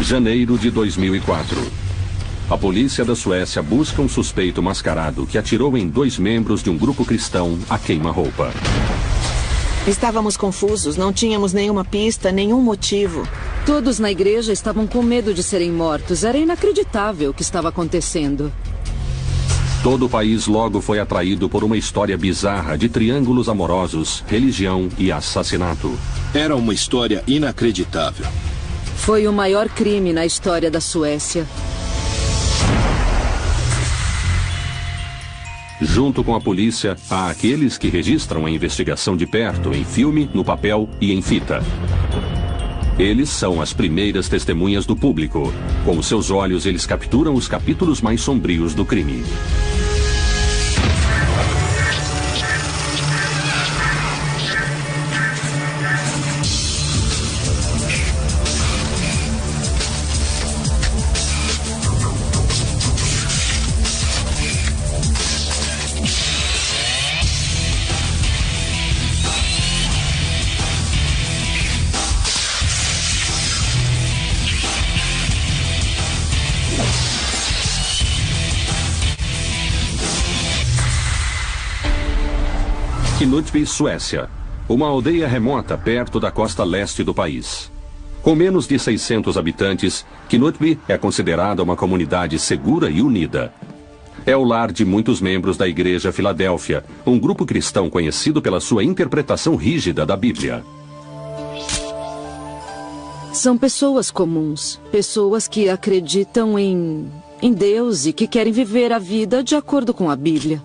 Janeiro de 2004. A polícia da Suécia busca um suspeito mascarado que atirou em 2 membros de um grupo cristão a queima-roupa. Estávamos confusos, não tínhamos nenhuma pista, nenhum motivo. Todos na igreja estavam com medo de serem mortos. Era inacreditável o que estava acontecendo. Todo o país logo foi atraído por uma história bizarra de triângulos amorosos, religião e assassinato. Era uma história inacreditável. Foi o maior crime na história da Suécia. Junto com a polícia, há aqueles que registram a investigação de perto, em filme, no papel e em fita. Eles são as primeiras testemunhas do público. Com os seus olhos, eles capturam os capítulos mais sombrios do crime. Knutby, Suécia, uma aldeia remota perto da costa leste do país. Com menos de 600 habitantes, Knutby é considerada uma comunidade segura e unida. É o lar de muitos membros da Igreja Filadélfia, um grupo cristão conhecido pela sua interpretação rígida da Bíblia. São pessoas comuns, pessoas que acreditam em Deus e que querem viver a vida de acordo com a Bíblia.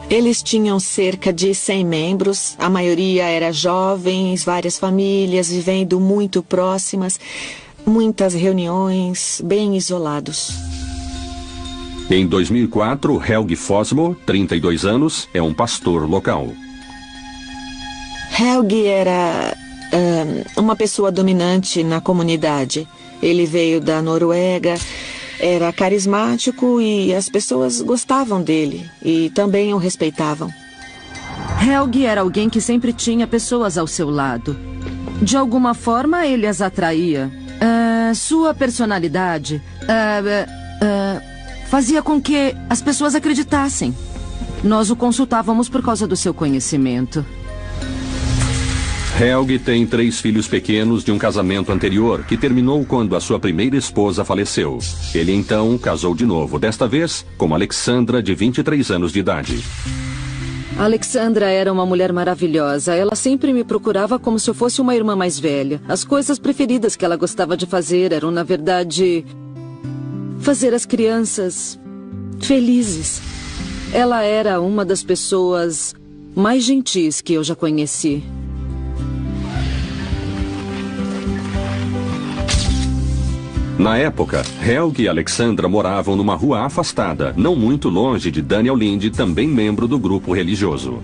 Eles tinham cerca de 100 membros, a maioria era jovens, várias famílias vivendo muito próximas, muitas reuniões, bem isolados. Em 2004, Helgi Fossmo, 32 anos, é um pastor local. Helgi era uma pessoa dominante na comunidade. Ele veio da Noruega. Era carismático e as pessoas gostavam dele e também o respeitavam. Helgi era alguém que sempre tinha pessoas ao seu lado. De alguma forma, ele as atraía. Sua personalidade fazia com que as pessoas acreditassem. Nós o consultávamos por causa do seu conhecimento. Helgi tem 3 filhos pequenos de um casamento anterior que terminou quando a sua primeira esposa faleceu. Ele então casou de novo, desta vez com Alexandra, de 23 anos de idade. Alexandra era uma mulher maravilhosa. Ela sempre me procurava como se eu fosse uma irmã mais velha. As coisas preferidas que ela gostava de fazer eram, na verdade, fazer as crianças felizes. Ela era uma das pessoas mais gentis que eu já conheci. Na época, Helgi e Alexandra moravam numa rua afastada, não muito longe de Daniel Linde, também membro do grupo religioso.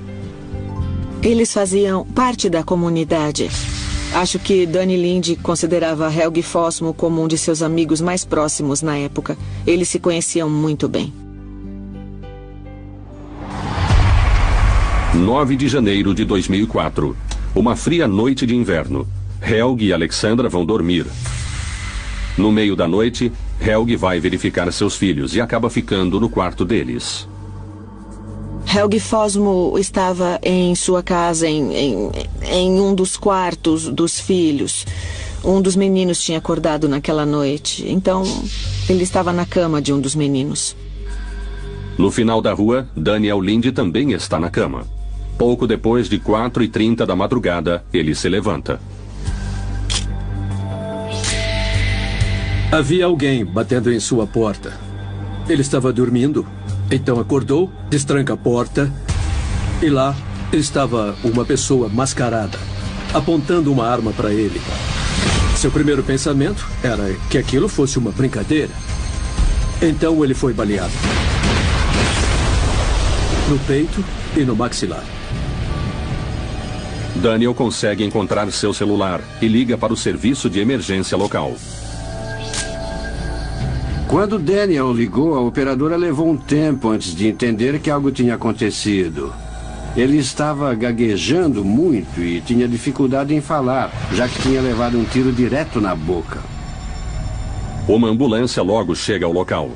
Eles faziam parte da comunidade. Acho que Dani Linde considerava Helgi Fossmo como um de seus amigos mais próximos na época. Eles se conheciam muito bem. 9 de janeiro de 2004. Uma fria noite de inverno. Helgi e Alexandra vão dormir. No meio da noite, Helgi vai verificar seus filhos e acaba ficando no quarto deles. Helgi Fossmo estava em sua casa, em um dos quartos dos filhos. Um dos meninos tinha acordado naquela noite, então ele estava na cama de um dos meninos. No final da rua, Daniel Linde também está na cama. Pouco depois de 4h30 da madrugada, ele se levanta. Havia alguém batendo em sua porta. Ele estava dormindo, então acordou, destranca a porta e lá estava uma pessoa mascarada, apontando uma arma para ele. Seu primeiro pensamento era que aquilo fosse uma brincadeira. Então ele foi baleado. No peito e no maxilar. Daniel consegue encontrar seu celular e liga para o serviço de emergência local. Quando Daniel ligou, a operadora levou um tempo antes de entender que algo tinha acontecido. Ele estava gaguejando muito e tinha dificuldade em falar, já que tinha levado um tiro direto na boca. Uma ambulância logo chega ao local.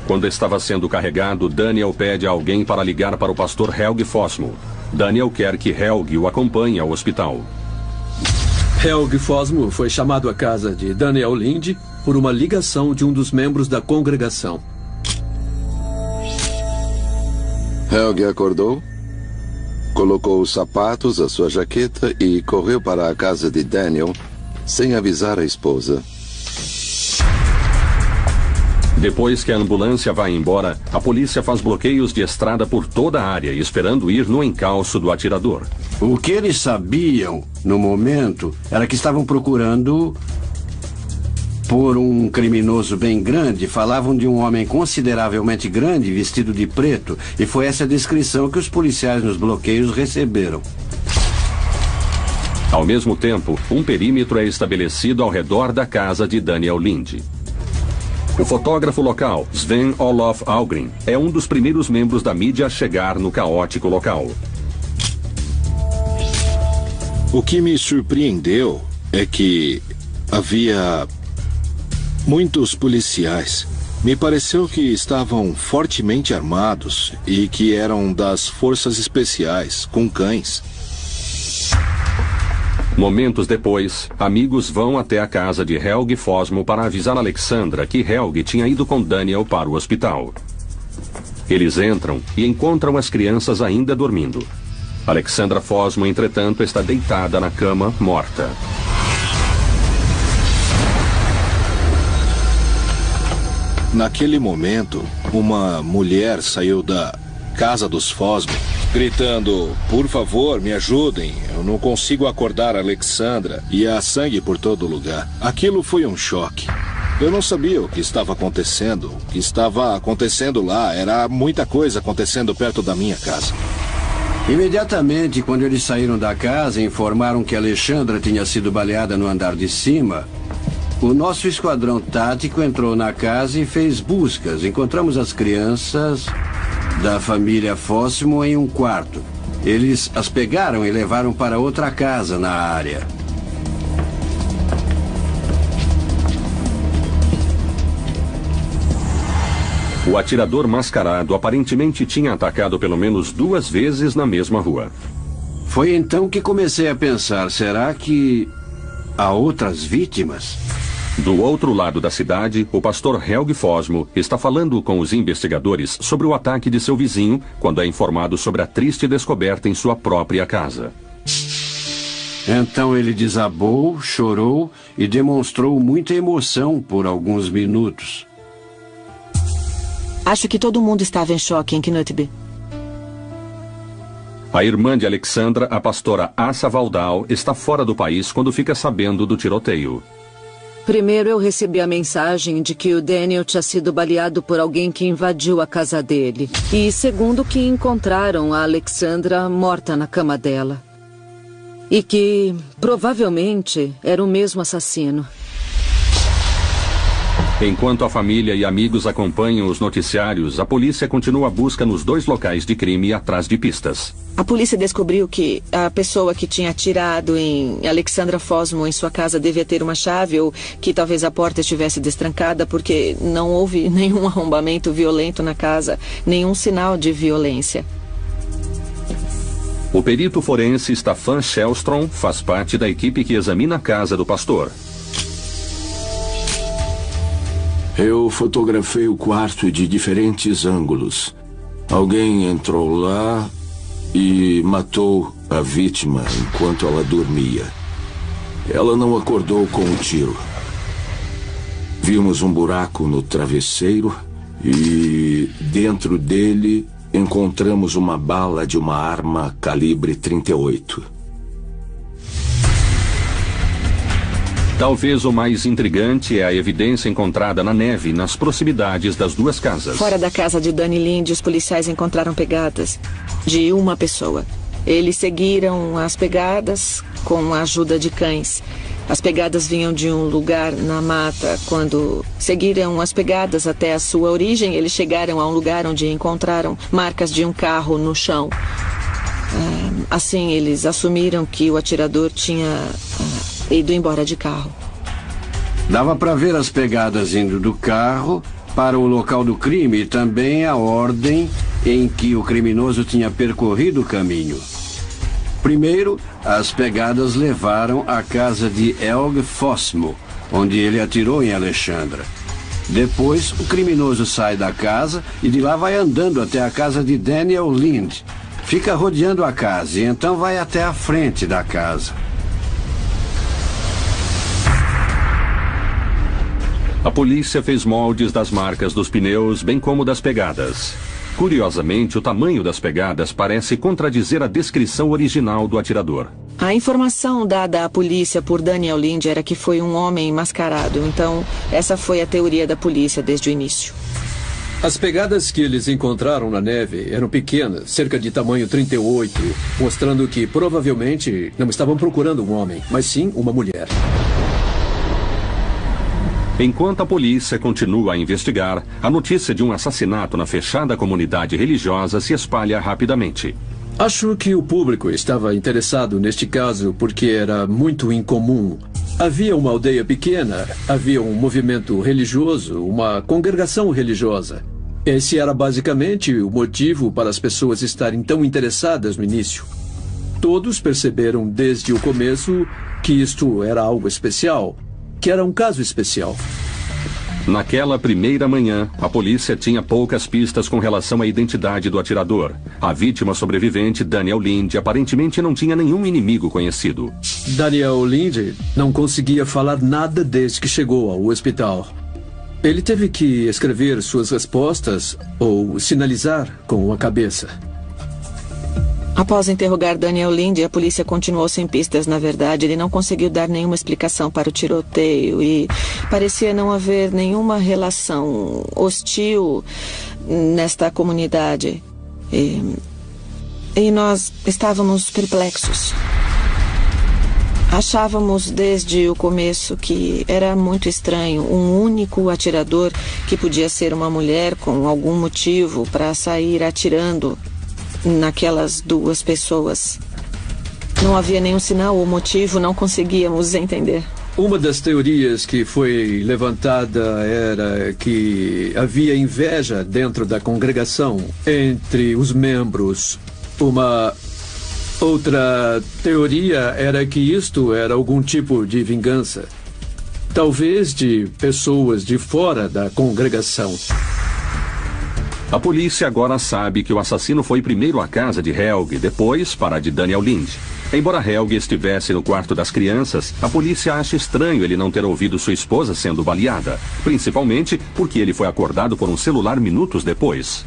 Quando estava sendo carregado, Daniel pede a alguém para ligar para o pastor Helge Fossmo. Daniel quer que Helge o acompanhe ao hospital. Helge Fossmo foi chamado à casa de Daniel Linde por uma ligação de um dos membros da congregação. Helge acordou, colocou os sapatos, a sua jaqueta e correu para a casa de Daniel sem avisar a esposa. Depois que a ambulância vai embora, a polícia faz bloqueios de estrada por toda a área, esperando ir no encalço do atirador. O que eles sabiam, no momento, era que estavam procurando por um criminoso bem grande. Falavam de um homem consideravelmente grande, vestido de preto, e foi essa descrição que os policiais nos bloqueios receberam. Ao mesmo tempo, um perímetro é estabelecido ao redor da casa de Daniel Linde. O fotógrafo local, Sven Olof Algren, é um dos primeiros membros da mídia a chegar no caótico local. O que me surpreendeu é que havia muitos policiais. Me pareceu que estavam fortemente armados e que eram das forças especiais, com cães. Momentos depois, amigos vão até a casa de Helge Fossmo para avisar Alexandra que Helge tinha ido com Daniel para o hospital. Eles entram e encontram as crianças ainda dormindo. Alexandra Fossmo, entretanto, está deitada na cama, morta. Naquele momento, uma mulher saiu da casa dos Fossmo, gritando: "Por favor, me ajudem, eu não consigo acordar a Alexandra", e há sangue por todo lugar. Aquilo foi um choque. Eu não sabia o que estava acontecendo. O que estava acontecendo lá era muita coisa acontecendo perto da minha casa. Imediatamente, quando eles saíram da casa e informaram que Alexandra tinha sido baleada no andar de cima, o nosso esquadrão tático entrou na casa e fez buscas. Encontramos as crianças da família Fossmo em um quarto. Eles as pegaram e levaram para outra casa na área. O atirador mascarado aparentemente tinha atacado pelo menos 2 vezes na mesma rua. Foi então que comecei a pensar, será que há outras vítimas? Do outro lado da cidade, o pastor Helge Fossmo está falando com os investigadores sobre o ataque de seu vizinho quando é informado sobre a triste descoberta em sua própria casa. Então ele desabou, chorou e demonstrou muita emoção por alguns minutos. Acho que todo mundo estava em choque em Knutby. A irmã de Alexandra, a pastora Assa Valdau, está fora do país quando fica sabendo do tiroteio. Primeiro eu recebi a mensagem de que o Daniel tinha sido baleado por alguém que invadiu a casa dele. E segundo que encontraram a Alexandra morta na cama dela. E que, provavelmente, era o mesmo assassino. Enquanto a família e amigos acompanham os noticiários, a polícia continua a busca nos 2 locais de crime atrás de pistas. A polícia descobriu que a pessoa que tinha atirado em Alexandra Fossmo em sua casa devia ter uma chave ou que talvez a porta estivesse destrancada porque não houve nenhum arrombamento violento na casa, nenhum sinal de violência. O perito forense Staffan Shellstrom faz parte da equipe que examina a casa do pastor. Eu fotografei o quarto de diferentes ângulos. Alguém entrou lá e matou a vítima enquanto ela dormia. Ela não acordou com o tiro. Vimos um buraco no travesseiro e dentro dele encontramos uma bala de uma arma calibre 38. Talvez o mais intrigante é a evidência encontrada na neve nas proximidades das 2 casas. Fora da casa de Dani Linde, os policiais encontraram pegadas de uma pessoa. Eles seguiram as pegadas com a ajuda de cães. As pegadas vinham de um lugar na mata. Quando seguiram as pegadas até a sua origem, eles chegaram a um lugar onde encontraram marcas de um carro no chão. Assim, eles assumiram que o atirador tinha ido embora de carro. Dava para ver as pegadas indo do carro para o local do crime e também a ordem em que o criminoso tinha percorrido o caminho. Primeiro, as pegadas levaram à casa de Helge Fossmo, onde ele atirou em Alexandra. Depois, o criminoso sai da casa e de lá vai andando até a casa de Daniel Lind. Fica rodeando a casa e então vai até a frente da casa. A polícia fez moldes das marcas dos pneus, bem como das pegadas. Curiosamente, o tamanho das pegadas parece contradizer a descrição original do atirador. A informação dada à polícia por Daniel Lind era que foi um homem mascarado. Então, essa foi a teoria da polícia desde o início. As pegadas que eles encontraram na neve eram pequenas, cerca de tamanho 38, mostrando que provavelmente não estavam procurando um homem, mas sim uma mulher. Enquanto a polícia continua a investigar, a notícia de um assassinato na fechada comunidade religiosa se espalha rapidamente. Acho que o público estava interessado neste caso porque era muito incomum. Havia uma aldeia pequena, havia um movimento religioso, uma congregação religiosa. Esse era basicamente o motivo para as pessoas estarem tão interessadas no início. Todos perceberam desde o começo que isto era algo especial, que era um caso especial. Naquela primeira manhã, a polícia tinha poucas pistas com relação à identidade do atirador. A vítima sobrevivente, Daniel Lind, aparentemente não tinha nenhum inimigo conhecido. Daniel Lind não conseguia falar nada desde que chegou ao hospital. Ele teve que escrever suas respostas ou sinalizar com a cabeça. Após interrogar Daniel Lind, a polícia continuou sem pistas. Na verdade, ele não conseguiu dar nenhuma explicação para o tiroteio e parecia não haver nenhuma relação hostil nesta comunidade. E nós estávamos perplexos. Achávamos desde o começo que era muito estranho um único atirador que podia ser uma mulher com algum motivo para sair atirando naquelas duas pessoas. Não havia nenhum sinal ou motivo, não conseguíamos entender. Uma das teorias que foi levantada era que havia inveja dentro da congregação entre os membros. Uma outra teoria era que isto era algum tipo de vingança, talvez de pessoas de fora da congregação. A polícia agora sabe que o assassino foi primeiro à casa de Helge, depois para a de Daniel Lind. Embora Helge estivesse no quarto das crianças, a polícia acha estranho ele não ter ouvido sua esposa sendo baleada, principalmente porque ele foi acordado por um celular minutos depois.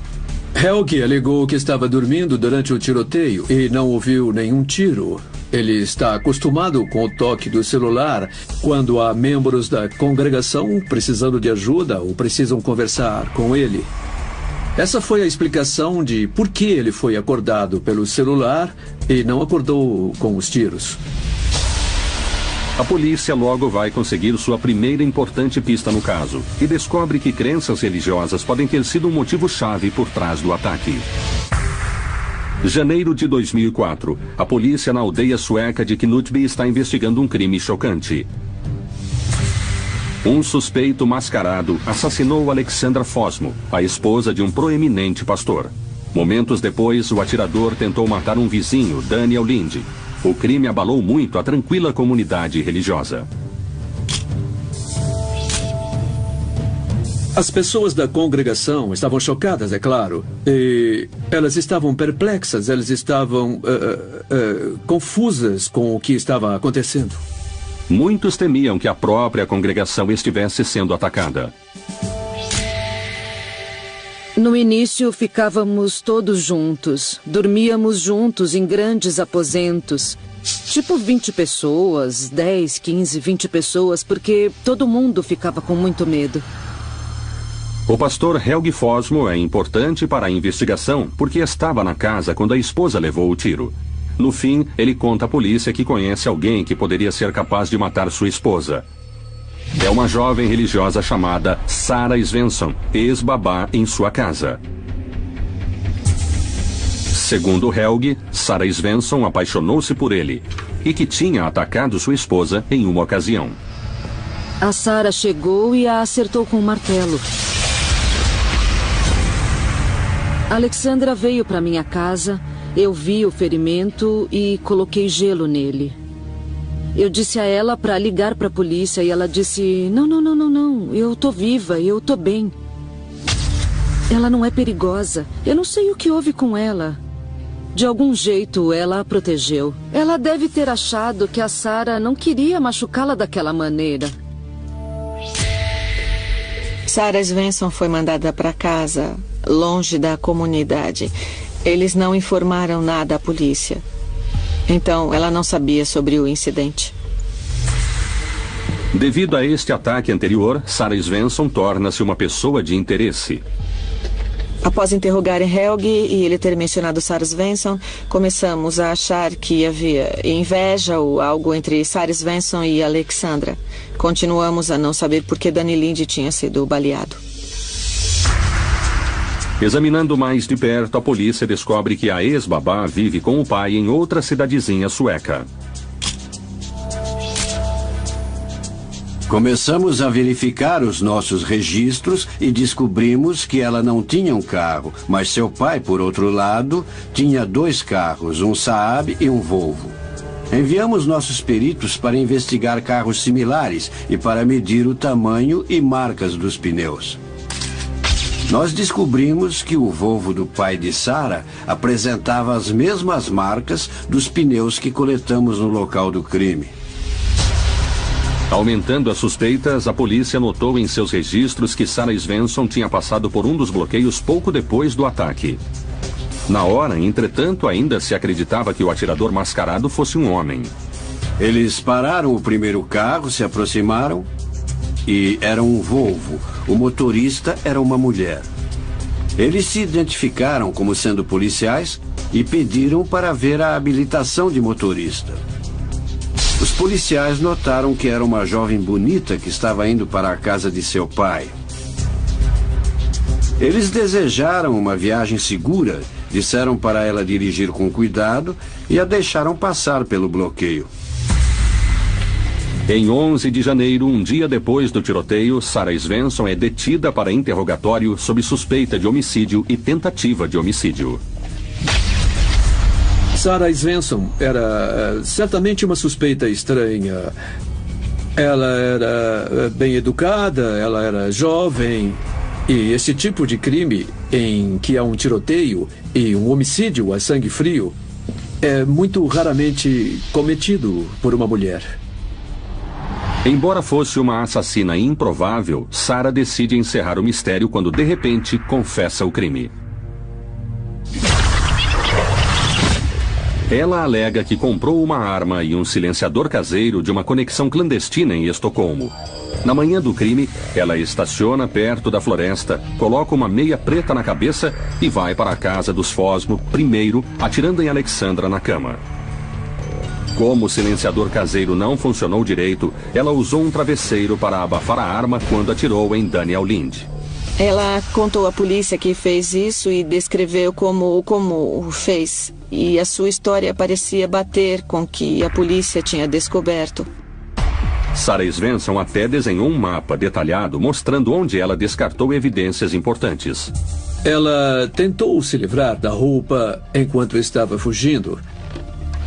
Helge alegou que estava dormindo durante o tiroteio e não ouviu nenhum tiro. Ele está acostumado com o toque do celular quando há membros da congregação precisando de ajuda ou precisam conversar com ele. Essa foi a explicação de por que ele foi acordado pelo celular e não acordou com os tiros. A polícia logo vai conseguir sua primeira importante pista no caso e descobre que crenças religiosas podem ter sido um motivo-chave por trás do ataque. Janeiro de 2004, a polícia na aldeia sueca de Knutby está investigando um crime chocante. Um suspeito mascarado assassinou Alexandra Fossmo, a esposa de um proeminente pastor. Momentos depois, o atirador tentou matar um vizinho, Daniel Lind. O crime abalou muito a tranquila comunidade religiosa. As pessoas da congregação estavam chocadas, é claro. E elas estavam perplexas, elas estavam confusas com o que estava acontecendo. Muitos temiam que a própria congregação estivesse sendo atacada. No início, ficávamos todos juntos. Dormíamos juntos em grandes aposentos. Tipo 20 pessoas, 10, 15, 20 pessoas, porque todo mundo ficava com muito medo. O pastor Helge Fossmo é importante para a investigação porque estava na casa quando a esposa levou o tiro. No fim, ele conta à polícia que conhece alguém que poderia ser capaz de matar sua esposa. É uma jovem religiosa chamada Sarah Svensson, ex-babá em sua casa. Segundo Helg, Sarah Svensson apaixonou-se por ele e que tinha atacado sua esposa em uma ocasião. A Sarah chegou e a acertou com um martelo. Alexandra veio para minha casa, eu vi o ferimento e coloquei gelo nele. Eu disse a ela para ligar para a polícia e ela disse: não, eu tô viva, eu tô bem. Ela não é perigosa, eu não sei o que houve com ela. De algum jeito ela a protegeu. Ela deve ter achado que a Sarah não queria machucá-la daquela maneira. Sarah Svensson foi mandada para casa, longe da comunidade. Eles não informaram nada à polícia. Então, ela não sabia sobre o incidente. Devido a este ataque anterior, Sarah Svensson torna-se uma pessoa de interesse. Após interrogarem Helg e ele ter mencionado Sarah Svensson, começamos a achar que havia inveja ou algo entre Sarah Svensson e Alexandra. Continuamos a não saber por que Danny Lind tinha sido baleado. Examinando mais de perto, a polícia descobre que a ex-babá vive com o pai em outra cidadezinha sueca. Começamos a verificar os nossos registros e descobrimos que ela não tinha um carro, mas seu pai, por outro lado, tinha 2 carros, um Saab e um Volvo. Enviamos nossos peritos para investigar carros similares e para medir o tamanho e marcas dos pneus. Nós descobrimos que o Volvo do pai de Sarah apresentava as mesmas marcas dos pneus que coletamos no local do crime. Aumentando as suspeitas, a polícia notou em seus registros que Sarah Svensson tinha passado por um dos bloqueios pouco depois do ataque. Na hora, entretanto, ainda se acreditava que o atirador mascarado fosse um homem. Eles pararam o primeiro carro, se aproximaram e era um Volvo. O motorista era uma mulher. Eles se identificaram como sendo policiais e pediram para ver a habilitação de motorista. Os policiais notaram que era uma jovem bonita que estava indo para a casa de seu pai. Eles desejaram uma viagem segura, disseram para ela dirigir com cuidado e a deixaram passar pelo bloqueio. Em 11 de janeiro, um dia depois do tiroteio, Sarah Svensson é detida para interrogatório sob suspeita de homicídio e tentativa de homicídio. Sarah Svensson era certamente uma suspeita estranha. Ela era bem educada, ela era jovem. E esse tipo de crime, em que há um tiroteio e um homicídio a sangue frio, é muito raramente cometido por uma mulher. Embora fosse uma assassina improvável, Sarah decide encerrar o mistério quando, de repente, confessa o crime. Ela alega que comprou uma arma e um silenciador caseiro de uma conexão clandestina em Estocolmo. Na manhã do crime, ela estaciona perto da floresta, coloca uma meia preta na cabeça e vai para a casa dos Fosmo, primeiro atirando em Alexandra na cama. Como o silenciador caseiro não funcionou direito, ela usou um travesseiro para abafar a arma quando atirou em Daniel Lind. Ela contou à polícia que fez isso e descreveu como o fez. E a sua história parecia bater com o que a polícia tinha descoberto. Sarah Svensson até desenhou um mapa detalhado mostrando onde ela descartou evidências importantes. Ela tentou se livrar da roupa enquanto estava fugindo.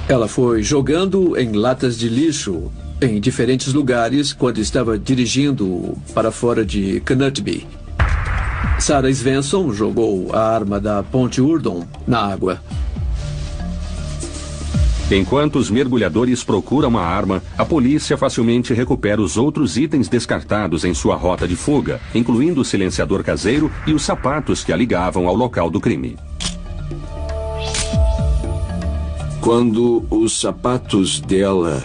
Ela foi jogando em latas de lixo em diferentes lugares quando estava dirigindo para fora de Knutby. Sarah Svensson jogou a arma da Ponte Urdon na água. Enquanto os mergulhadores procuram a arma, a polícia facilmente recupera os outros itens descartados em sua rota de fuga, incluindo o silenciador caseiro e os sapatos que a ligavam ao local do crime. Quando os sapatos dela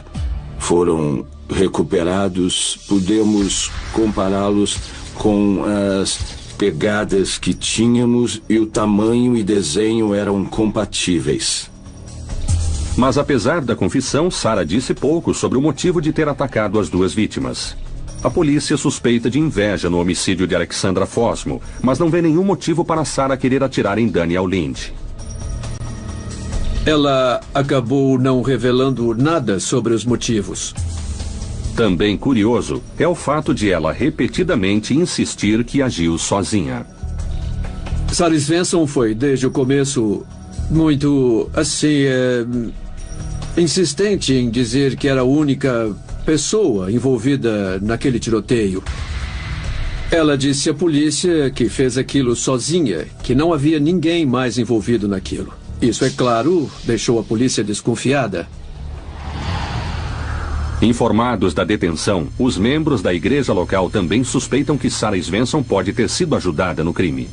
foram recuperados, pudemos compará-los com as pegadas que tínhamos e o tamanho e desenho eram compatíveis. Mas apesar da confissão, Sarah disse pouco sobre o motivo de ter atacado as duas vítimas. A polícia suspeita de inveja no homicídio de Alexandra Fosmo, mas não vê nenhum motivo para Sarah querer atirar em Daniel Lind. Ela acabou não revelando nada sobre os motivos. Também curioso é o fato de ela repetidamente insistir que agiu sozinha. Sarah Svensson foi, desde o começo, muito, assim, insistente em dizer que era a única pessoa envolvida naquele tiroteio. Ela disse à polícia que fez aquilo sozinha, que não havia ninguém mais envolvido naquilo. Isso, é claro, deixou a polícia desconfiada. Informados da detenção, os membros da igreja local também suspeitam que Sarah Svensson pode ter sido ajudada no crime.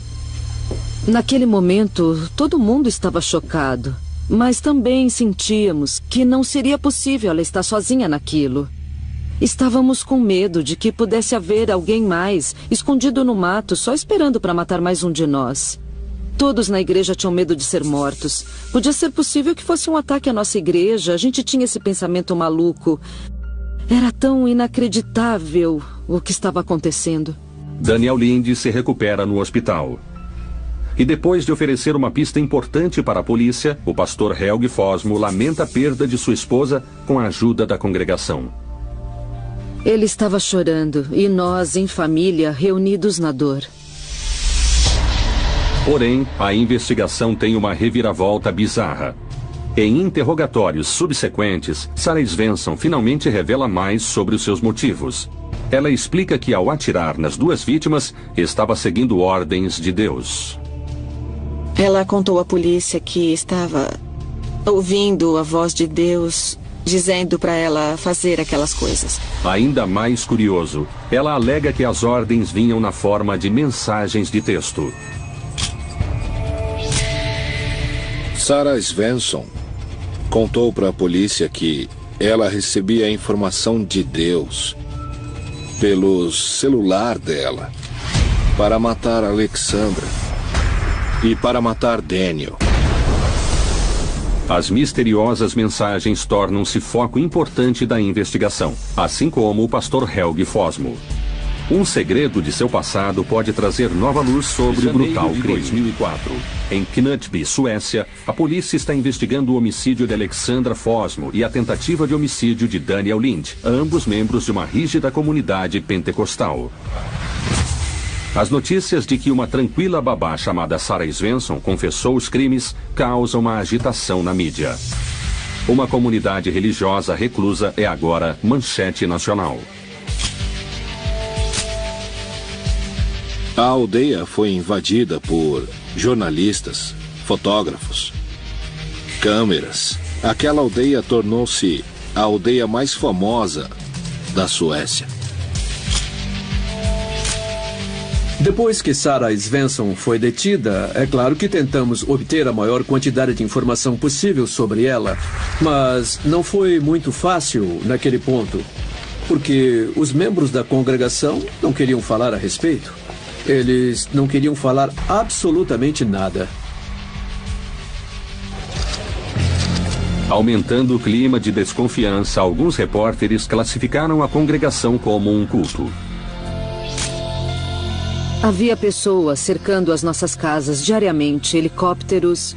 Naquele momento, todo mundo estava chocado. Mas também sentíamos que não seria possível ela estar sozinha naquilo. Estávamos com medo de que pudesse haver alguém mais, escondido no mato, só esperando para matar mais um de nós. Todos na igreja tinham medo de ser mortos. Podia ser possível que fosse um ataque à nossa igreja. A gente tinha esse pensamento maluco. Era tão inacreditável o que estava acontecendo. Daniel Lind se recupera no hospital. E depois de oferecer uma pista importante para a polícia, o pastor Helge Fossmo lamenta a perda de sua esposa com a ajuda da congregação. Ele estava chorando e nós, em família, reunidos na dor. Porém, a investigação tem uma reviravolta bizarra. Em interrogatórios subsequentes, Sarah Svensson finalmente revela mais sobre os seus motivos. Ela explica que, ao atirar nas duas vítimas, estava seguindo ordens de Deus. Ela contou à polícia que estava ouvindo a voz de Deus dizendo para ela fazer aquelas coisas. Ainda mais curioso, ela alega que as ordens vinham na forma de mensagens de texto. Sarah Svensson contou para a polícia que ela recebia a informação de Deus pelo celular dela para matar Alexandra e para matar Daniel. As misteriosas mensagens tornam-se foco importante da investigação, assim como o pastor Helge Fossmo. Um segredo de seu passado pode trazer nova luz sobre o brutal crime. 2004. Em Knutby, Suécia, a polícia está investigando o homicídio de Alexandra Fossmo e a tentativa de homicídio de Daniel Lind, ambos membros de uma rígida comunidade pentecostal. As notícias de que uma tranquila babá chamada Sarah Svensson confessou os crimes causam uma agitação na mídia. Uma comunidade religiosa reclusa é agora manchete nacional. A aldeia foi invadida por jornalistas, fotógrafos, câmeras. Aquela aldeia tornou-se a aldeia mais famosa da Suécia. Depois que Sarah Svensson foi detida, é claro que tentamos obter a maior quantidade de informação possível sobre ela, mas não foi muito fácil naquele ponto, porque os membros da congregação não queriam falar a respeito. Eles não queriam falar absolutamente nada. Aumentando o clima de desconfiança, alguns repórteres classificaram a congregação como um culto. Havia pessoas cercando as nossas casas diariamente, helicópteros,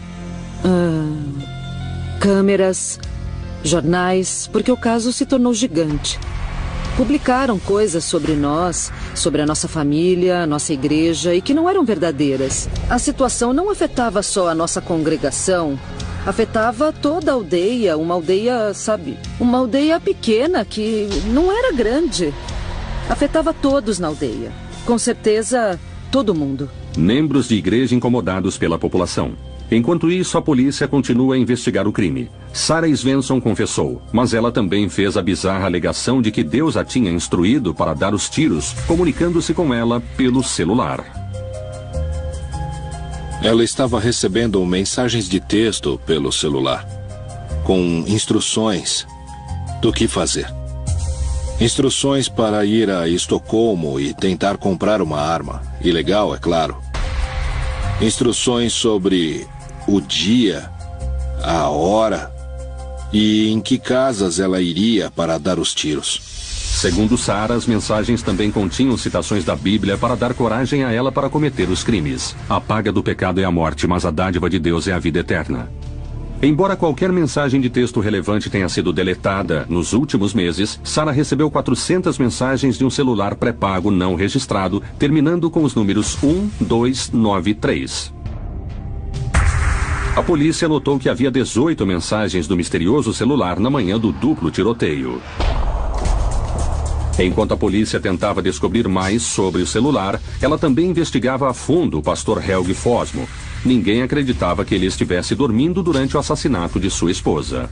câmeras, jornais, porque o caso se tornou gigante. Publicaram coisas sobre nós, sobre a nossa família, a nossa igreja, e que não eram verdadeiras. A situação não afetava só a nossa congregação, afetava toda a aldeia, uma aldeia, sabe, uma aldeia pequena que não era grande. Afetava todos na aldeia. Com certeza, todo mundo. Membros de igreja incomodados pela população. Enquanto isso, a polícia continua a investigar o crime. Sarah Svensson confessou, mas ela também fez a bizarra alegação de que Deus a tinha instruído para dar os tiros, comunicando-se com ela pelo celular. Ela estava recebendo mensagens de texto pelo celular, com instruções do que fazer. Instruções para ir a Estocolmo e tentar comprar uma arma. Ilegal, é claro. Instruções sobre o dia, a hora e em que casas ela iria para dar os tiros. Segundo Sarah, as mensagens também continham citações da Bíblia para dar coragem a ela para cometer os crimes. A paga do pecado é a morte, mas a dádiva de Deus é a vida eterna. Embora qualquer mensagem de texto relevante tenha sido deletada nos últimos meses, Sarah recebeu 400 mensagens de um celular pré-pago não registrado, terminando com os números 1293. A polícia notou que havia 18 mensagens do misterioso celular na manhã do duplo tiroteio. Enquanto a polícia tentava descobrir mais sobre o celular, ela também investigava a fundo o pastor Helge Fossmo. Ninguém acreditava que ele estivesse dormindo durante o assassinato de sua esposa.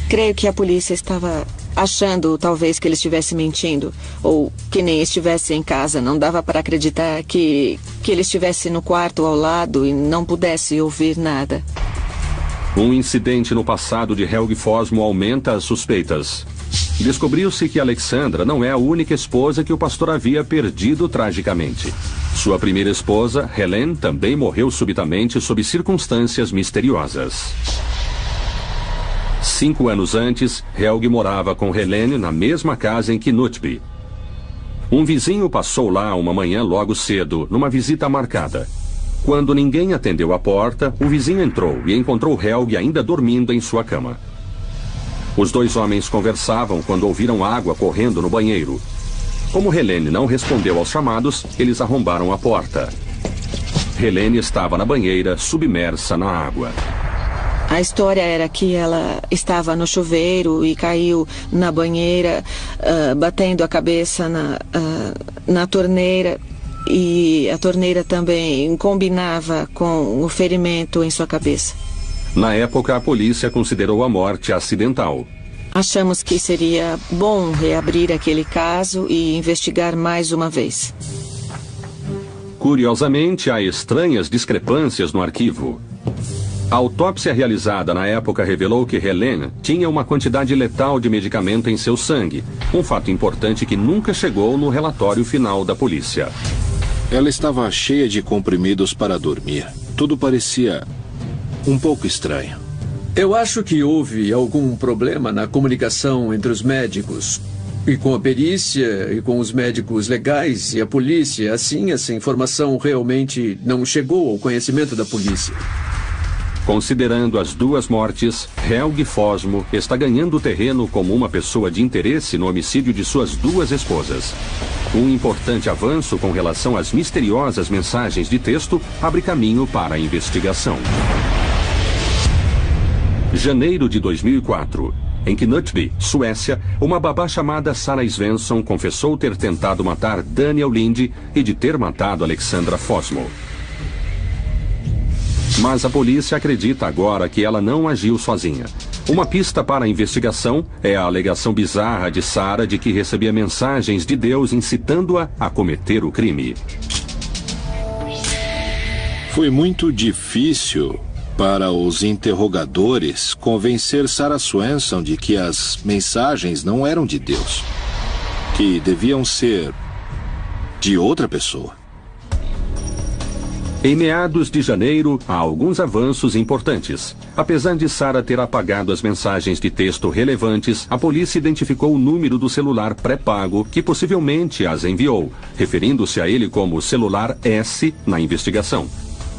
Creio que a polícia estava achando talvez que ele estivesse mentindo, ou que nem estivesse em casa. Não dava para acreditar que ele estivesse no quarto ao lado e não pudesse ouvir nada. Um incidente no passado de Helge Fossmo aumenta as suspeitas. Descobriu-se que Alexandra não é a única esposa que o pastor havia perdido tragicamente. Sua primeira esposa, Helene, também morreu subitamente sob circunstâncias misteriosas. 5 anos antes, Helge morava com Helene na mesma casa em Knutby. Um vizinho passou lá uma manhã logo cedo, numa visita marcada. Quando ninguém atendeu a porta, o vizinho entrou e encontrou Helge ainda dormindo em sua cama. Os dois homens conversavam quando ouviram água correndo no banheiro. Como Helene não respondeu aos chamados, eles arrombaram a porta. Helene estava na banheira, submersa na água. A história era que ela estava no chuveiro e caiu na banheira, batendo a cabeça na torneira. E a torneira também combinava com o ferimento em sua cabeça. Na época, a polícia considerou a morte acidental. Achamos que seria bom reabrir aquele caso e investigar mais uma vez. Curiosamente, há estranhas discrepâncias no arquivo. A autópsia realizada na época revelou que Helene tinha uma quantidade letal de medicamento em seu sangue, um fato importante que nunca chegou no relatório final da polícia. Ela estava cheia de comprimidos para dormir. Tudo parecia um pouco estranho. Eu acho que houve algum problema na comunicação entre os médicos e com a perícia e com os médicos legais e a polícia. Assim, essa informação realmente não chegou ao conhecimento da polícia. Considerando as duas mortes, Helge Fossmo está ganhando terreno como uma pessoa de interesse no homicídio de suas duas esposas. Um importante avanço com relação às misteriosas mensagens de texto abre caminho para a investigação. Janeiro de 2004. Em Knutby, Suécia, uma babá chamada Sarah Svensson confessou ter tentado matar Daniel Linde e de ter matado Alexandra Fossmo. Mas a polícia acredita agora que ela não agiu sozinha. Uma pista para a investigação é a alegação bizarra de Sarah de que recebia mensagens de Deus incitando-a a cometer o crime. Foi muito difícil para os interrogadores convencer Sarah Svensson de que as mensagens não eram de Deus, que deviam ser de outra pessoa. Em meados de janeiro, há alguns avanços importantes. Apesar de Sarah ter apagado as mensagens de texto relevantes, a polícia identificou o número do celular pré-pago que possivelmente as enviou, referindo-se a ele como celular S na investigação.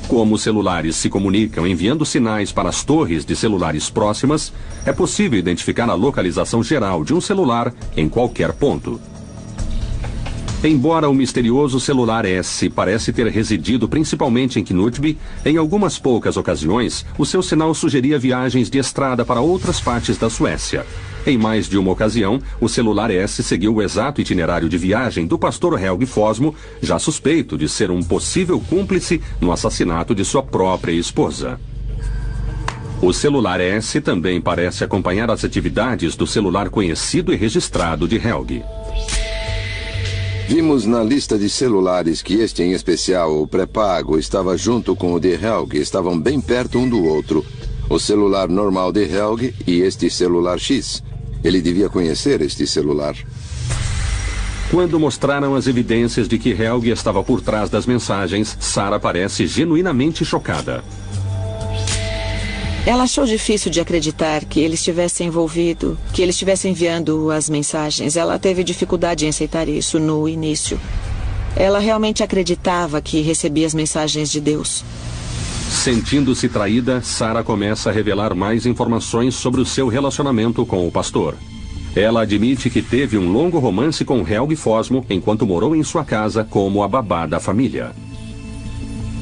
Como os celulares se comunicam enviando sinais para as torres de celulares próximas, é possível identificar a localização geral de um celular em qualquer ponto. Embora o misterioso celular S parece ter residido principalmente em Knutby, em algumas poucas ocasiões, o seu sinal sugeria viagens de estrada para outras partes da Suécia. Em mais de uma ocasião, o celular S seguiu o exato itinerário de viagem do pastor Helge Fossmo, já suspeito de ser um possível cúmplice no assassinato de sua própria esposa. O celular S também parece acompanhar as atividades do celular conhecido e registrado de Helge. Vimos na lista de celulares que este em especial, o pré-pago, estava junto com o de Helge, estavam bem perto um do outro. O celular normal de Helge e este celular X. Ele devia conhecer este celular. Quando mostraram as evidências de que Helge estava por trás das mensagens, Sarah parece genuinamente chocada. Ela achou difícil de acreditar que ele estivesse envolvido, que ele estivesse enviando as mensagens. Ela teve dificuldade em aceitar isso no início. Ela realmente acreditava que recebia as mensagens de Deus. Sentindo-se traída, Sarah começa a revelar mais informações sobre o seu relacionamento com o pastor. Ela admite que teve um longo romance com Helge Fossmo enquanto morou em sua casa como a babá da família.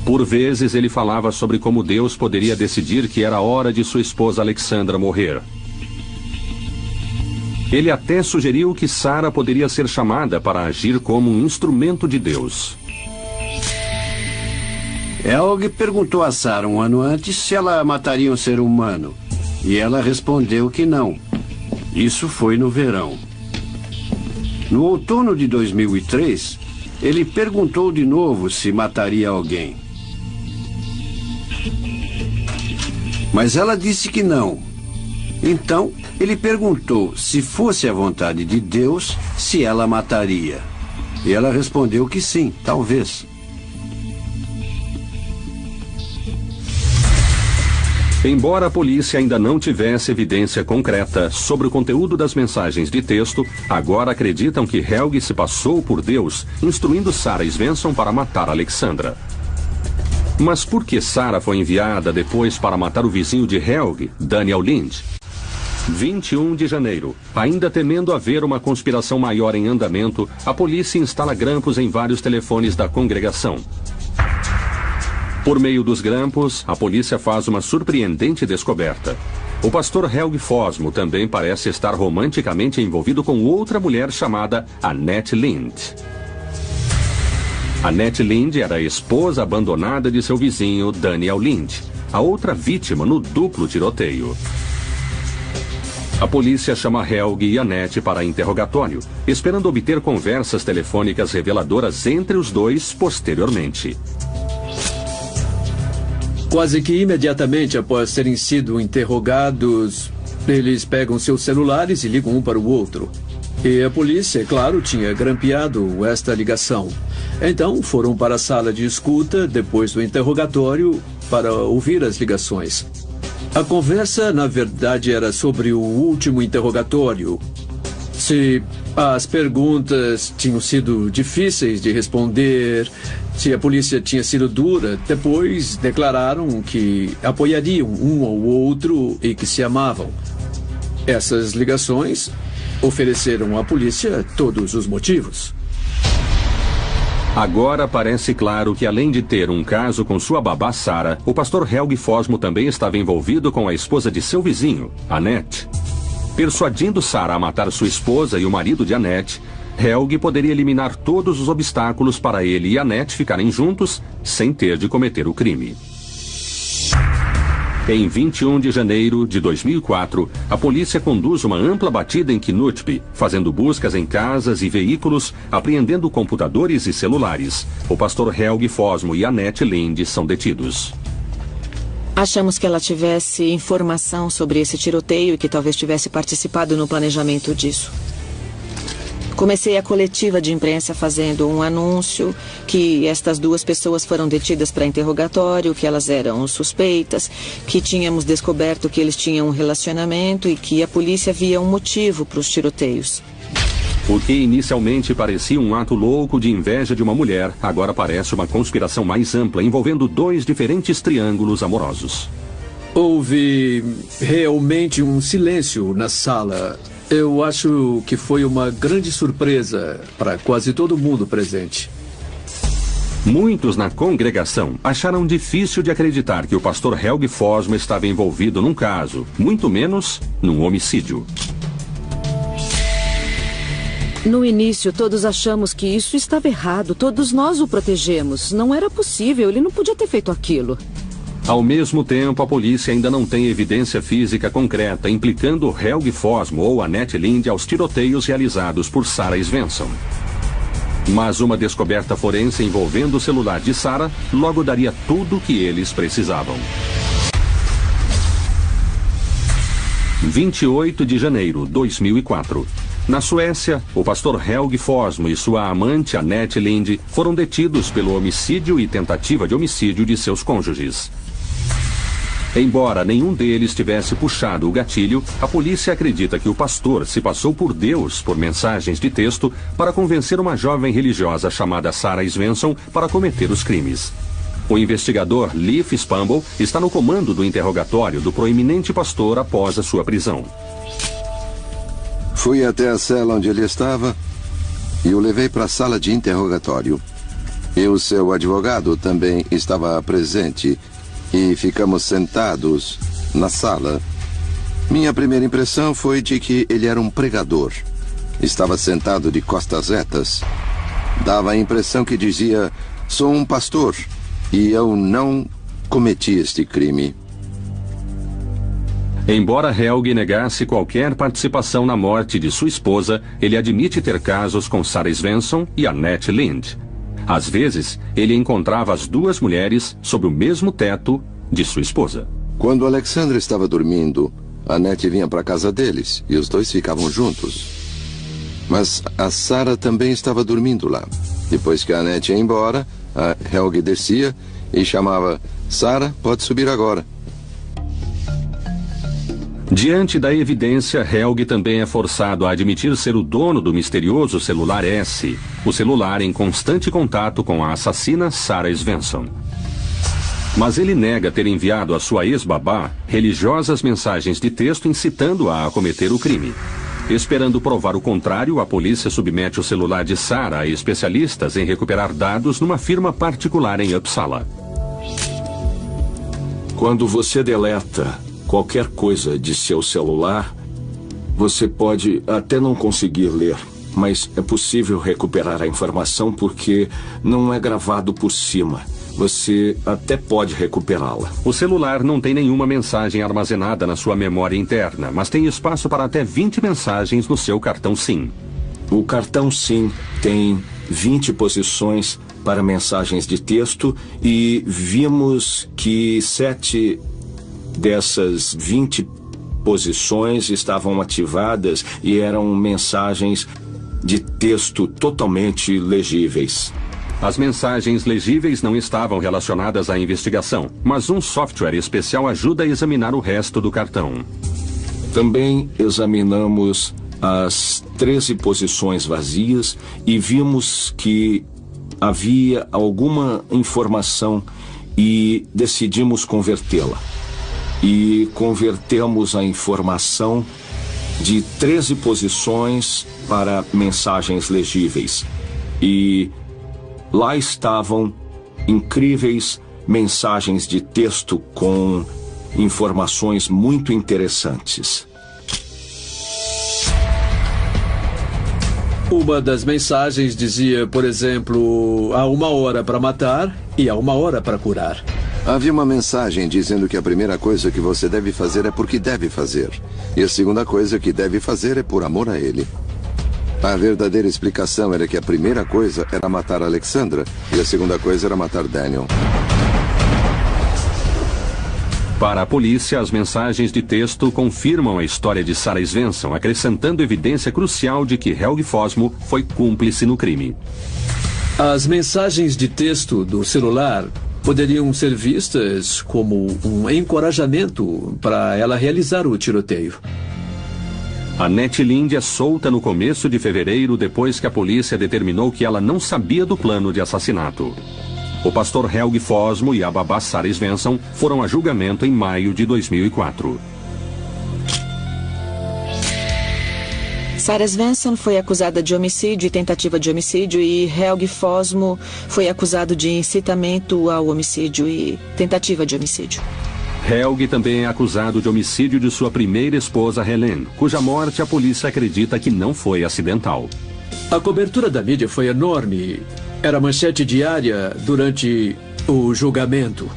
Por vezes ele falava sobre como Deus poderia decidir que era hora de sua esposa Alexandra morrer. Ele até sugeriu que Sarah poderia ser chamada para agir como um instrumento de Deus. Helge perguntou a Sarah um ano antes se ela mataria um ser humano. E ela respondeu que não. Isso foi no verão. No outono de 2003, ele perguntou de novo se mataria alguém. Mas ela disse que não. Então, ele perguntou se fosse a vontade de Deus, se ela mataria. E ela respondeu que sim, talvez. Embora a polícia ainda não tivesse evidência concreta sobre o conteúdo das mensagens de texto, agora acreditam que Helge se passou por Deus, instruindo Sarah Svensson para matar Alexandra. Mas por que Sarah foi enviada depois para matar o vizinho de Helge, Daniel Lind? 21 de janeiro. Ainda temendo haver uma conspiração maior em andamento, a polícia instala grampos em vários telefones da congregação. Por meio dos grampos, a polícia faz uma surpreendente descoberta. O pastor Helge Fossmo também parece estar romanticamente envolvido com outra mulher chamada Annette Lind. Annette Lind era a esposa abandonada de seu vizinho Daniel Lind, a outra vítima no duplo tiroteio. A polícia chama Helge e Annette para interrogatório, esperando obter conversas telefônicas reveladoras entre os dois posteriormente. Quase que imediatamente após terem sido interrogados, eles pegam seus celulares e ligam um para o outro. E a polícia, claro, tinha grampeado esta ligação. Então foram para a sala de escuta depois do interrogatório para ouvir as ligações. A conversa, na verdade, era sobre o último interrogatório. Se as perguntas tinham sido difíceis de responder, se a polícia tinha sido dura, depois declararam que apoiariam um ao outro e que se amavam. Essas ligações ofereceram à polícia todos os motivos. Agora parece claro que, além de ter um caso com sua babá Sarah, o pastor Helge Fossmo também estava envolvido com a esposa de seu vizinho, Annette. Persuadindo Sarah a matar sua esposa e o marido de Annette, Helge poderia eliminar todos os obstáculos para ele e Annette ficarem juntos sem ter de cometer o crime. Em 21 de janeiro de 2004, a polícia conduz uma ampla batida em Knutby, fazendo buscas em casas e veículos, apreendendo computadores e celulares. O pastor Helge Fossmo e Annette Lind são detidos. Achamos que ela tivesse informação sobre esse tiroteio e que talvez tivesse participado no planejamento disso. Comecei a coletiva de imprensa fazendo um anúncio que estas duas pessoas foram detidas para interrogatório, que elas eram suspeitas, que tínhamos descoberto que eles tinham um relacionamento e que a polícia via um motivo para os tiroteios. O que inicialmente parecia um ato louco de inveja de uma mulher, agora parece uma conspiração mais ampla envolvendo dois diferentes triângulos amorosos. Houve realmente um silêncio na sala. Eu acho que foi uma grande surpresa para quase todo mundo presente. Muitos na congregação acharam difícil de acreditar que o pastor Helge Fossmo estava envolvido num caso, muito menos num homicídio. No início, todos achamos que isso estava errado. Todos nós o protegemos. Não era possível, ele não podia ter feito aquilo. Ao mesmo tempo, a polícia ainda não tem evidência física concreta implicando Helge Fossmo ou Annette Lind aos tiroteios realizados por Sarah Svensson. Mas uma descoberta forense envolvendo o celular de Sarah logo daria tudo o que eles precisavam. 28 de janeiro de 2004. Na Suécia, o pastor Helge Fossmo e sua amante Annette Lind foram detidos pelo homicídio e tentativa de homicídio de seus cônjuges. Embora nenhum deles tivesse puxado o gatilho, a polícia acredita que o pastor se passou por Deus por mensagens de texto para convencer uma jovem religiosa chamada Sarah Svensson para cometer os crimes. O investigador Lee Fitzpumble está no comando do interrogatório do proeminente pastor após a sua prisão. Fui até a cela onde ele estava e o levei para a sala de interrogatório. E o seu advogado também estava presente e ficamos sentados na sala. Minha primeira impressão foi de que ele era um pregador. Estava sentado de costas retas. Dava a impressão que dizia: sou um pastor e eu não cometi este crime. Embora Helge negasse qualquer participação na morte de sua esposa, ele admite ter casos com Sarah Svensson e Annette Lind. Às vezes, ele encontrava as duas mulheres sob o mesmo teto de sua esposa. Quando Alexandra estava dormindo, Annette vinha para a casa deles e os dois ficavam juntos. Mas a Sarah também estava dormindo lá. Depois que a Annette ia embora, a Helge descia e chamava: Sarah, pode subir agora. Diante da evidência, Helge também é forçado a admitir ser o dono do misterioso celular S, o celular em constante contato com a assassina Sarah Svensson. Mas ele nega ter enviado à sua ex-babá religiosas mensagens de texto incitando-a a cometer o crime. Esperando provar o contrário, a polícia submete o celular de Sarah a especialistas em recuperar dados numa firma particular em Uppsala. Quando você deleta qualquer coisa de seu celular, você pode até não conseguir ler, mas é possível recuperar a informação porque não é gravado por cima. Você até pode recuperá-la. O celular não tem nenhuma mensagem armazenada na sua memória interna, mas tem espaço para até 20 mensagens no seu cartão SIM. O cartão SIM tem 20 posições para mensagens de texto e vimos que 7 dessas 20 posições estavam ativadas e eram mensagens de texto totalmente legíveis. As mensagens legíveis não estavam relacionadas à investigação, mas um software especial ajuda a examinar o resto do cartão. Também examinamos as 13 posições vazias e vimos que havia alguma informação e decidimos convertê-la. E convertemos a informação de 13 posições para mensagens legíveis. E lá estavam incríveis mensagens de texto com informações muito interessantes. Uma das mensagens dizia, por exemplo, há 1 hora para matar e há 1 hora para curar. Havia uma mensagem dizendo que a primeira coisa que você deve fazer é porque deve fazer. E a segunda coisa que deve fazer é por amor a ele. A verdadeira explicação era que a primeira coisa era matar Alexandra e a segunda coisa era matar Daniel. Para a polícia, as mensagens de texto confirmam a história de Sarah Svensson, acrescentando evidência crucial de que Helge Fossmo foi cúmplice no crime. As mensagens de texto do celular poderiam ser vistas como um encorajamento para ela realizar o tiroteio. Annette Lind é solta no começo de fevereiro depois que a polícia determinou que ela não sabia do plano de assassinato. O pastor Helge Fossmo e a babá Sarah Svensson foram a julgamento em maio de 2004. Sarah Svensson foi acusada de homicídio e tentativa de homicídio e Helge Fossmo foi acusado de incitamento ao homicídio e tentativa de homicídio. Helge também é acusado de homicídio de sua primeira esposa, Helene, cuja morte a polícia acredita que não foi acidental. A cobertura da mídia foi enorme. Era manchete diária durante o julgamento.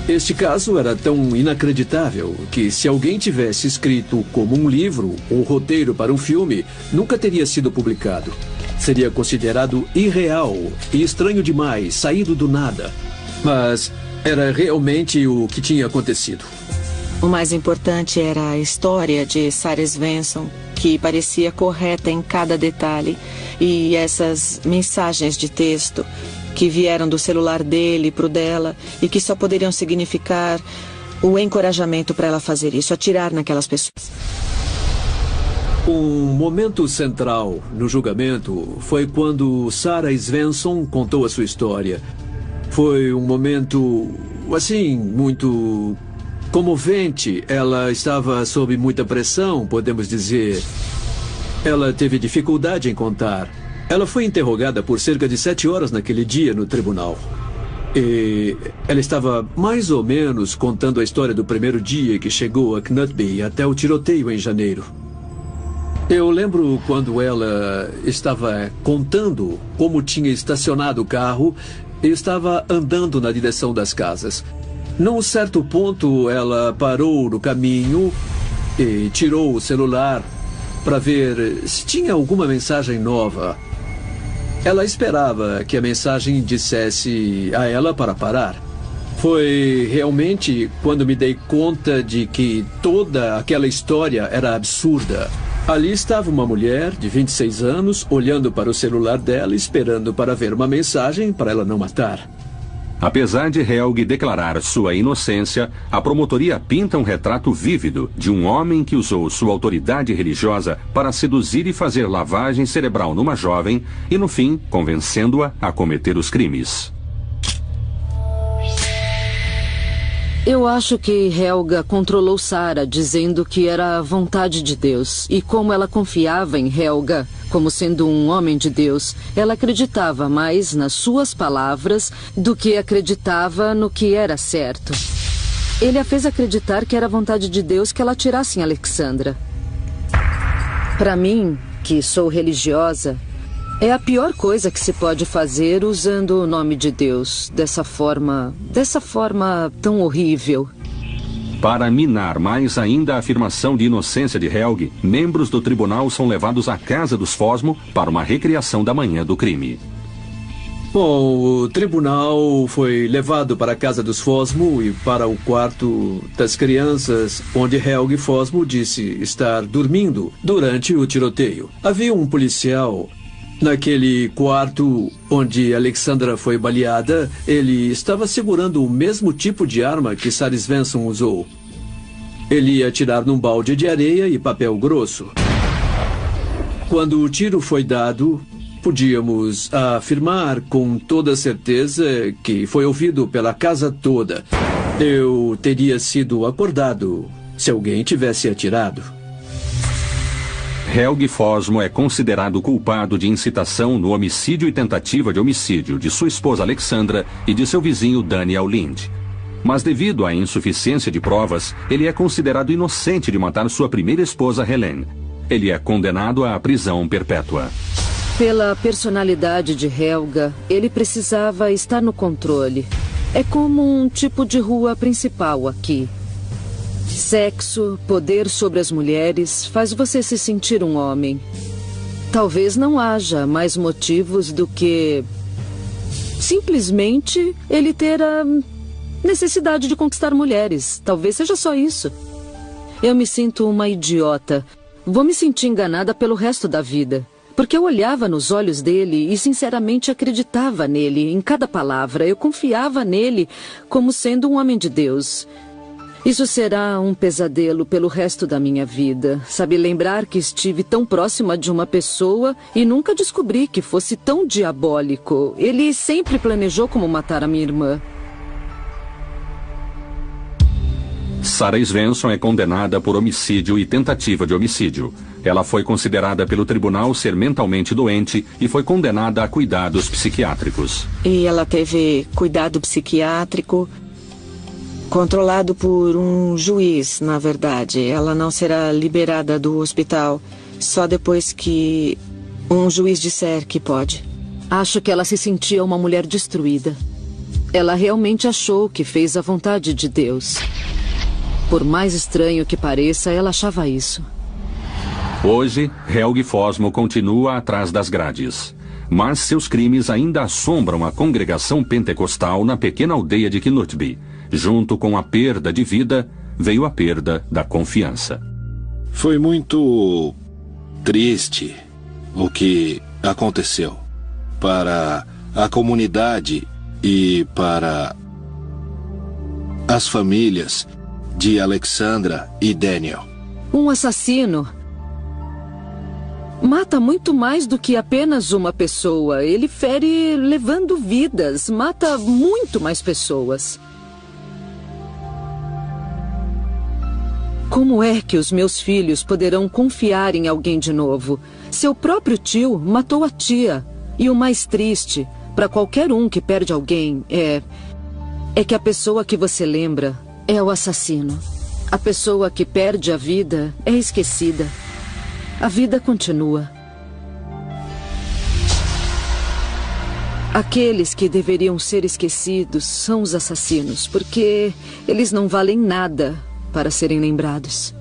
Este caso era tão inacreditável que, se alguém tivesse escrito como um livro ou roteiro para um filme, nunca teria sido publicado. Seria considerado irreal e estranho demais, saído do nada. Mas era realmente o que tinha acontecido. O mais importante era a história de Sarah Svensson, que parecia correta em cada detalhe, e essas mensagens de texto que vieram do celular dele para o dela e que só poderiam significar o encorajamento para ela fazer isso, atirar naquelas pessoas. Um momento central no julgamento foi quando Sarah Svensson contou a sua história. Foi um momento, assim, muito comovente. Ela estava sob muita pressão, podemos dizer. Ela teve dificuldade em contar. Ela foi interrogada por cerca de 7 horas naquele dia no tribunal. E ela estava mais ou menos contando a história do primeiro dia que chegou a Knutby até o tiroteio em janeiro. Eu lembro quando ela estava contando como tinha estacionado o carro e estava andando na direção das casas. Num certo ponto, ela parou no caminho e tirou o celular para ver se tinha alguma mensagem nova. Ela esperava que a mensagem dissesse a ela para parar. Foi realmente quando me dei conta de que toda aquela história era absurda. Ali estava uma mulher de 26 anos, olhando para o celular dela, esperando para ver uma mensagem para ela não matar. Apesar de Helge declarar sua inocência, a promotoria pinta um retrato vívido de um homem que usou sua autoridade religiosa para seduzir e fazer lavagem cerebral numa jovem e, no fim, convencendo-a a cometer os crimes. Eu acho que Helga controlou Sarah, dizendo que era a vontade de Deus. E como ela confiava em Helga, como sendo um homem de Deus, ela acreditava mais nas suas palavras do que acreditava no que era certo. Ele a fez acreditar que era a vontade de Deus que ela atirasse em Alexandra. Para mim, que sou religiosa, é a pior coisa que se pode fazer usando o nome de Deus, dessa forma tão horrível. Para minar mais ainda a afirmação de inocência de Helge, membros do tribunal são levados à casa dos Fosmo para uma recriação da manhã do crime. Bom, o tribunal foi levado para a casa dos Fosmo e para o quarto das crianças, onde Helge Fosmo disse estar dormindo durante o tiroteio. Havia um policial naquele quarto onde Alexandra foi baleada. Ele estava segurando o mesmo tipo de arma que Sarah Svensson usou. Ele ia atirar num balde de areia e papel grosso. Quando o tiro foi dado, podíamos afirmar com toda certeza que foi ouvido pela casa toda. Eu teria sido acordado se alguém tivesse atirado. Helge Fosmo é considerado culpado de incitação no homicídio e tentativa de homicídio de sua esposa Alexandra e de seu vizinho Daniel Lind. Mas devido à insuficiência de provas, ele é considerado inocente de matar sua primeira esposa Helene. Ele é condenado à prisão perpétua. Pela personalidade de Helga, ele precisava estar no controle. É como um tipo de rua principal aqui. Sexo, poder sobre as mulheres, faz você se sentir um homem. Talvez não haja mais motivos do que simplesmente ele ter a necessidade de conquistar mulheres. Talvez seja só isso. Eu me sinto uma idiota. Vou me sentir enganada pelo resto da vida. Porque eu olhava nos olhos dele e sinceramente acreditava nele, em cada palavra. Eu confiava nele como sendo um homem de Deus. Isso será um pesadelo pelo resto da minha vida. Sabe, lembrar que estive tão próxima de uma pessoa e nunca descobri que fosse tão diabólico. Ele sempre planejou como matar a minha irmã. Sarah Svensson é condenada por homicídio e tentativa de homicídio. Ela foi considerada pelo tribunal ser mentalmente doente e foi condenada a cuidados psiquiátricos. E ela teve cuidado psiquiátrico controlado por um juiz, na verdade. Ela não será liberada do hospital só depois que um juiz disser que pode. Acho que ela se sentia uma mulher destruída. Ela realmente achou que fez a vontade de Deus. Por mais estranho que pareça, ela achava isso. Hoje, Helge Fosmo continua atrás das grades. Mas seus crimes ainda assombram a congregação pentecostal na pequena aldeia de Knutby. Junto com a perda de vida, veio a perda da confiança. Foi muito triste o que aconteceu para a comunidade e para as famílias. de Alexandra e Daniel. Um assassino mata muito mais do que apenas uma pessoa. Ele fere levando vidas, mata muito mais pessoas. Como é que os meus filhos poderão confiar em alguém de novo? Seu próprio tio matou a tia. E o mais triste, para qualquer um que perde alguém, é que a pessoa que você lembra é o assassino. A pessoa que perde a vida é esquecida. A vida continua. Aqueles que deveriam ser esquecidos são os assassinos, porque eles não valem nada para serem lembrados.